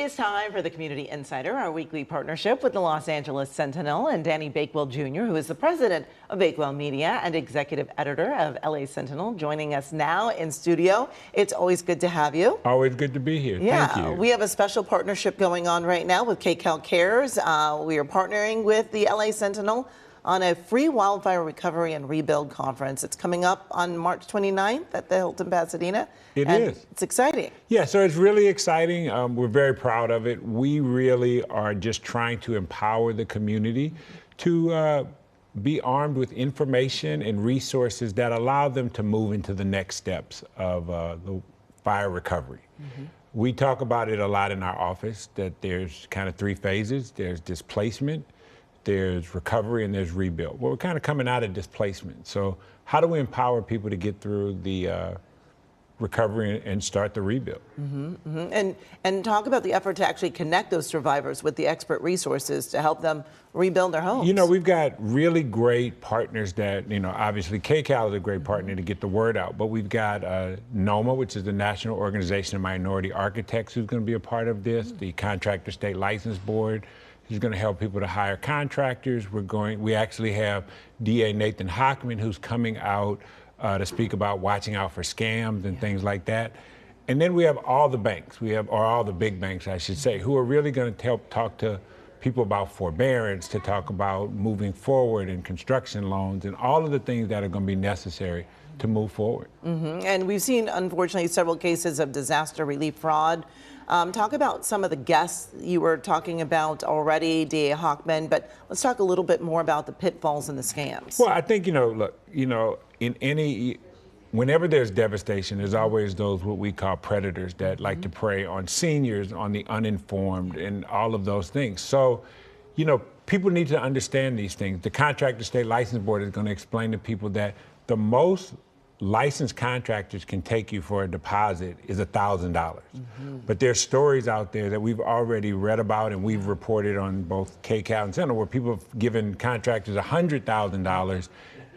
is time for the Community Insider, our weekly partnership with the Los Angeles Sentinel, and Danny Bakewell Jr., who is the president of Bakewell Media and executive editor of LA Sentinel, joining us now in studio. It's always good to have you. Always good to be here. Yeah, Thank you. We have a special partnership going on right now with KCAL Cares. We are partnering with the LA Sentinel on a free wildfire recovery and rebuild conference. It's coming up on March 29th at the Hilton Pasadena. It is. It's exciting. Yeah, so it's really exciting. We're very proud of it. We really are just trying to empower the community to be armed with information and resources that allow them to move into the next steps of the fire recovery. We talk about it a lot in our office, that there's kind of three phases. There's displacement, there's recovery, and there's rebuild. Well, we're kind of coming out of displacement. So how do we empower people to get through the recovery and start the rebuild? And talk about the effort to actually connect those survivors with the expert resources to help them rebuild their homes. You know, we've got really great partners that, obviously KCAL is a great partner to get the word out, but we've got NOMA, which is the National Organization of Minority Architects, who's going to be a part of this, the Contractor State License Board, who's going to help people to hire contractors. We actually have DA Nathan Hochman, who's coming out to speak about watching out for scams and things like that. And then we have all the banks, or all the big banks, I should say, who are really going to help talk to people about forbearance, to talk about moving forward and construction loans and all of the things that are going to be necessary to move forward. And we've seen, unfortunately, several cases of disaster relief fraud. Talk about some of the guests you were talking about already, DA Hochman, but let's talk a little bit more about the pitfalls and the scams. Well, I think, look, whenever there's devastation, there's always those what we call predators that like to prey on seniors, on the uninformed, and all of those things. So, people need to understand these things. The Contractor State License Board is going to explain to people that the most licensed contractors can take you for a deposit is $1,000. But there's stories out there that we've already read about and we've reported on both KCAL and Sentinel where people have given contractors $100,000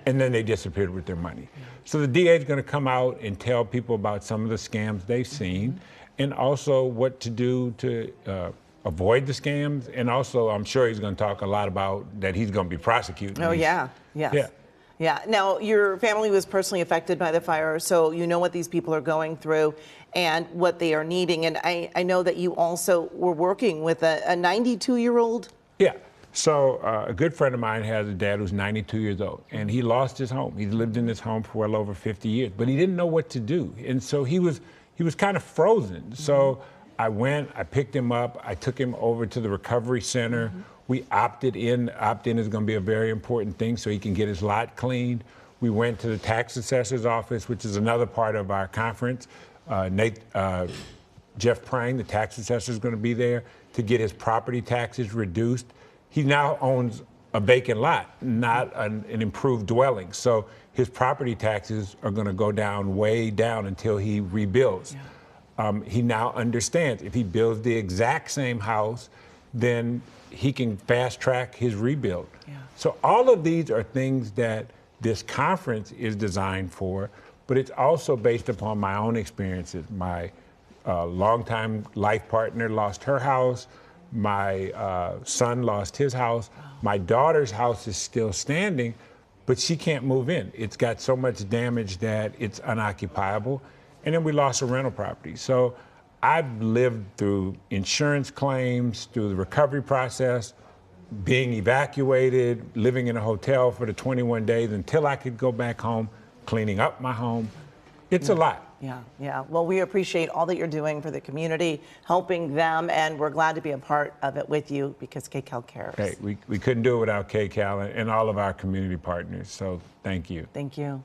and then they disappeared with their money. So the DA is going to come out and tell people about some of the scams they've seen and also what to do to avoid the scams. And also, I'm sure he's going to talk a lot about that he's going to be prosecuting. Oh, yeah. Yes. Yeah. Now, your family was personally affected by the fire, so you know what these people are going through and what they are needing. And I know that you also were working with a 92-year-old. Yeah. So a good friend of mine has a dad who's 92 years old, and he lost his home. He's lived in this home for well over 50 years, but he didn't know what to do. And so he was kind of frozen. So I picked him up, I took him over to the recovery center. We opted in. Opt-in is going to be a very important thing so he can get his lot cleaned. We went to the tax assessor's office, which is another part of our conference. Jeff Prang, the tax assessor, is going to be there to get his property taxes reduced. He now owns a vacant lot, not an improved dwelling. So his property taxes are going to go down, way down, until he rebuilds. He now understands if he builds the exact same house, then he can fast track his rebuild. So all of these are things that this conference is designed for, but it's also based upon my own experiences. My longtime life partner lost her house. My son lost his house. My daughter's house is still standing, but she can't move in. It's got so much damage that it's unoccupiable. And then we lost a rental property. So I've lived through insurance claims, through the recovery process, being evacuated, living in a hotel for the 21 days until I could go back home, cleaning up my home. It's a lot. Yeah. Well, we appreciate all that you're doing for the community, helping them, and we're glad to be a part of it with you because KCAL cares. Hey, we couldn't do it without KCAL and all of our community partners, so thank you. Thank you.